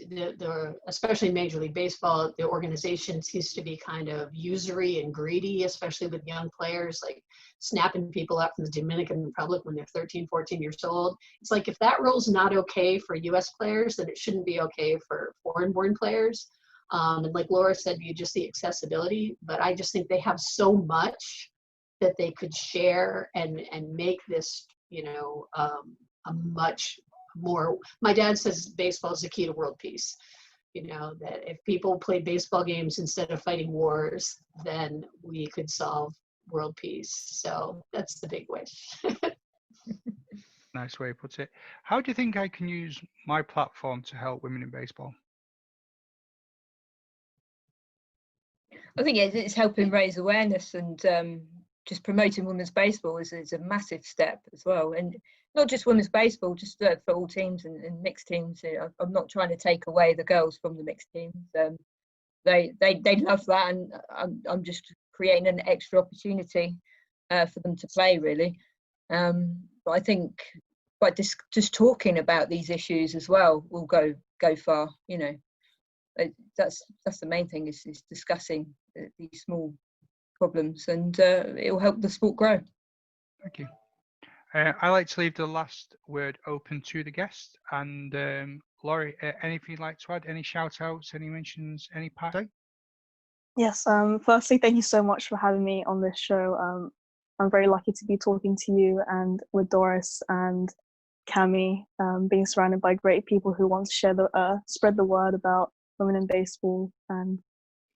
especially Major League Baseball, the organization seems to be kind of usury and greedy, especially with young players, like snapping people up from the Dominican Republic when they're 13, 14 years old. It's like, if that rule's not okay for US players, then it shouldn't be okay for foreign-born players. And like Laura said, just the accessibility, but I just think they have so much that they could share and make this, a much more. My dad says baseball is the key to world peace. That if people played baseball games instead of fighting wars, then we could solve world peace. So that's the big wish. Nice way to put it. How do you think I can use my platform to help women in baseball? I think it's helping raise awareness, and just promoting women's baseball is a massive step as well. And not just women's baseball, just for all teams and mixed teams. I'm not trying to take away the girls from the mixed teams. They love that, and I'm just creating an extra opportunity for them to play, really. But I think by just talking about these issues as well will go far. That's the main thing, is discussing these small problems, and it will help the sport grow. Thank you. I like to leave the last word open to the guest. And Laurie, anything you'd like to add? Any shout outs, any mentions, any part? Yes, firstly, thank you so much for having me on this show. I'm very lucky to be talking to you and with Doris and Cami, being surrounded by great people who want to share spread the word about women in baseball. And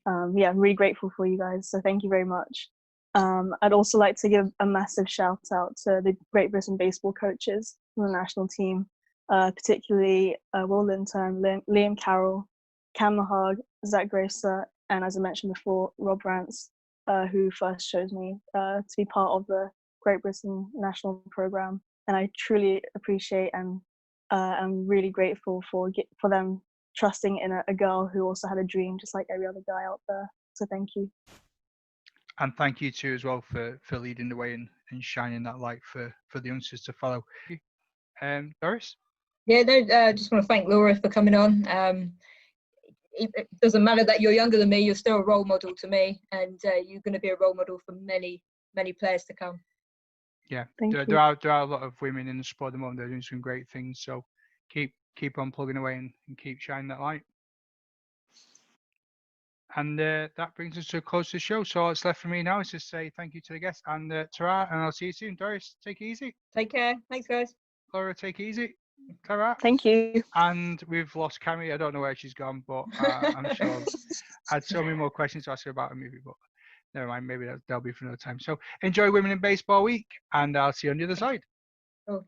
I'm really grateful for you guys. So thank you very much. I'd also like to give a massive shout out to the Great Britain baseball coaches from the national team, particularly Will Linton, Liam Carroll, Cam Mahag, Zach Gracer, and as I mentioned before, Rob Rance, who first chose me to be part of the Great Britain national program. And I truly appreciate and I'm really grateful for them trusting in a girl who also had a dream, just like every other guy out there. So thank you. And thank you too as well for leading the way and shining that light for the youngsters to follow. Doris? Yeah, no, just want to thank Laura for coming on. It doesn't matter that you're younger than me, you're still a role model to me, and you're going to be a role model for many players to come. Yeah, there are a lot of women in the sport at the moment that are doing some great things, so keep on plugging away and keep shining that light. And that brings us to a close to the show. So all that's left for me now is to say thank you to the guests and ta-ra, and I'll see you soon. Doris, take it easy. Take care. Thanks, guys. Laura, take it easy. Ta-ra. Thank you. And we've lost Cami. I don't know where she's gone, but I'm sure I had so many more questions to ask her about a movie. But never mind. Maybe that'll be for another time. So enjoy Women in Baseball Week, and I'll see you on the other side.